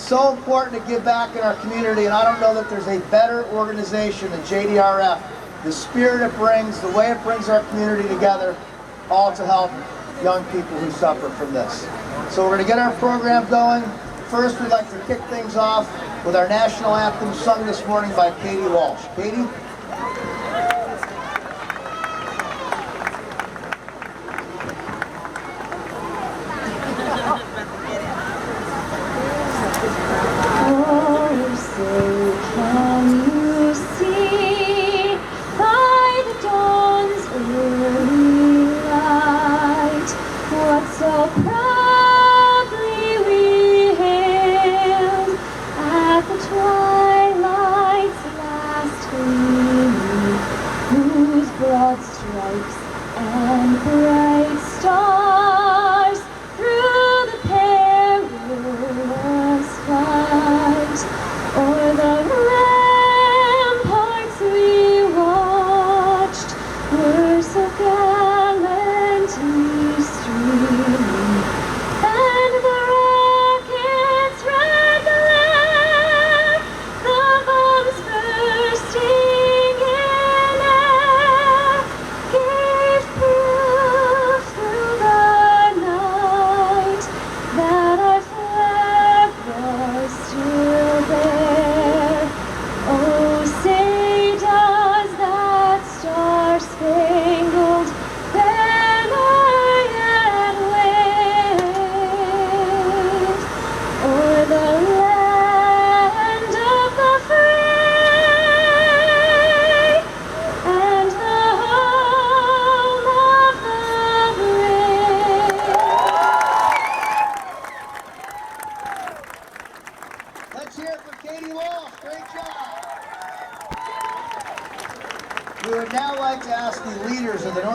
so important to give back in our community, and I don't know that there's a better organization than JDRF. The spirit it brings, the way it brings our community together, all to help young people who suffer from this. So we're going to get our program going. First, we'd like to kick things off with our national anthem sung this morning by Katie Walsh. Katie?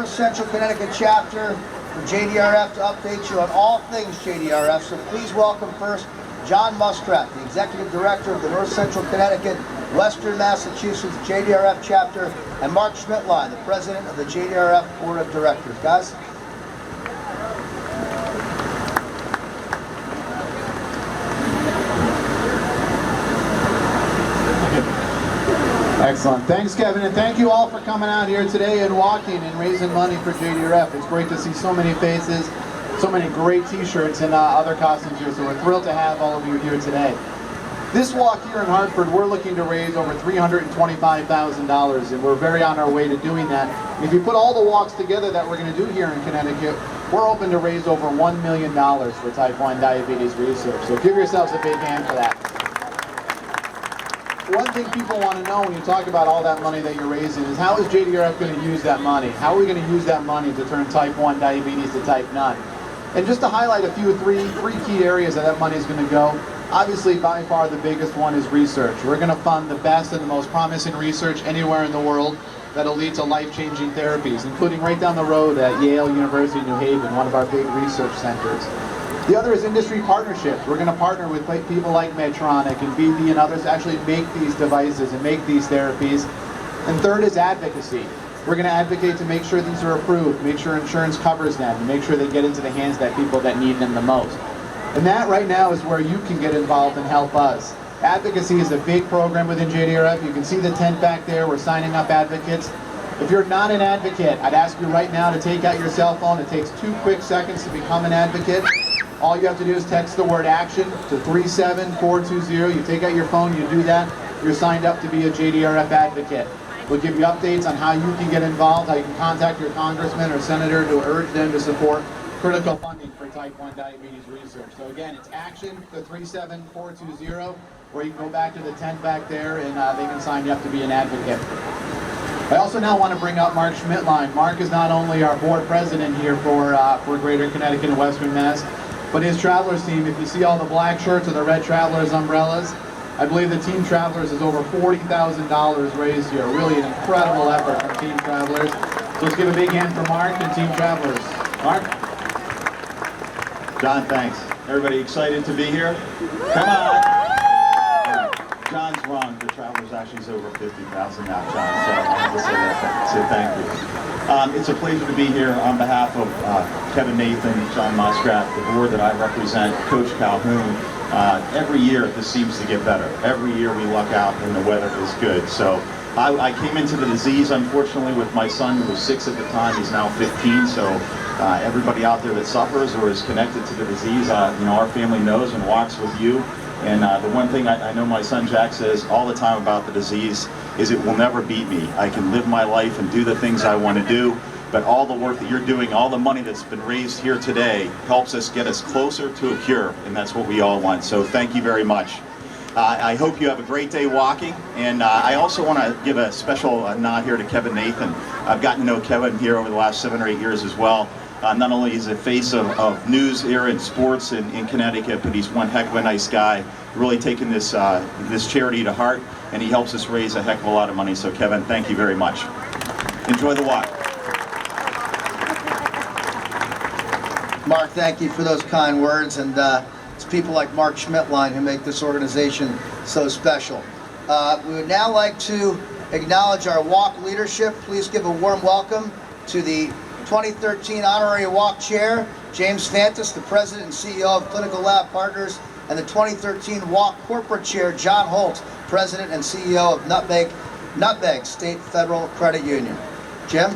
Central Connecticut chapter for JDRF to update you on all things JDRF. So please welcome first John Muskrat, the Executive Director of the North Central Connecticut, Western Massachusetts JDRF chapter, and Mark Schmidtlein, the President of the JDRF Board of Directors. Guys? Excellent. Thanks, Kevin, and thank you all for coming out here today and walking and raising money for JDRF. It's great to see so many faces, so many great t-shirts and other costumes here, so we're thrilled to have all of you here today. This walk here in Hartford, we're looking to raise over $325,000, and we're very on our way to doing that. And if you put all the walks together that we're going to do here in Connecticut, we're hoping to raise over $1 million for type 1 diabetes research. So give yourselves a big hand for that. One thing people want to know when you talk about all that money that you're raising is how is JDRF going to use that money? How are we going to use that money to turn type 1 diabetes to type 9? And just to highlight a few, three key areas that money is going to go, obviously by far the biggest one is research. We're going to fund the best and the most promising research anywhere in the world that'll lead to life-changing therapies, including right down the road at Yale University, New Haven, one of our big research centers. The other is industry partnerships. We're going to partner with people like Medtronic and BD and others to actually make these devices and make these therapies. And third is advocacy. We're going to advocate to make sure these are approved, make sure insurance covers them, and make sure they get into the hands of that people that need them the most. And that right now is where you can get involved and help us. Advocacy is a big program within JDRF. You can see the tent back there. We're signing up advocates. If you're not an advocate, I'd ask you right now to take out your cell phone. It takes 2 quick seconds to become an advocate. All you have to do is text the word action to 37420. You take out your phone, you do that, you're signed up to be a JDRF advocate. We'll give you updates on how you can get involved, how you can contact your congressman or senator to urge them to support critical funding for type 1 diabetes research. So again, it's action to 37420, or you can go back to the tent back there and they can sign you up to be an advocate. I also now want to bring up Mark Schmidtlein. Mark is not only our board president here for Greater Connecticut and Western Mass, but his Travelers team, if you see all the black shirts or the red Travelers umbrellas, I believe the Team Travelers is over $40,000 raised here. Really an incredible effort from Team Travelers. So let's give a big hand for Mark and Team Travelers. Mark? John, thanks. Everybody excited to be here? Come on. John's wrong. The Travelers actually is over 50,000 now, John. So I have to say that. So thank you. It's a pleasure to be here on behalf of Kevin Nathan, John Muskrat, the board that I represent, Coach Calhoun, every year this seems to get better. Every year we luck out and the weather is good. So I came into the disease, unfortunately, with my son who was 6 at the time. He's now 15. So everybody out there that suffers or is connected to the disease, our family knows and walks with you. And the one thing I know my son Jack says all the time about the disease is it will never beat me. I can live my life and do the things I want to do, but all the work that you're doing, all the money that's been raised here today helps us get us closer to a cure, and that's what we all want. So thank you very much. I hope you have a great day walking, and I also want to give a special nod here to Kevin Nathan. I've gotten to know Kevin here over the last 7 or 8 years as well. Not only is he a face of news here in sports in Connecticut, but he's one heck of a nice guy, really taking this charity to heart, and he helps us raise a heck of a lot of money. So Kevin, thank you very much. Enjoy the walk. Mark, thank you for those kind words, and it's people like Mark Schmidtline who make this organization so special. We would now like to acknowledge our walk leadership. Please give a warm welcome to the 2013 Honorary Walk Chair, James Fantis, the President and CEO of Clinical Lab Partners, and the 2013 Walk Corporate Chair, John Holt, President and CEO of Nutmeg State Federal Credit Union. Jim?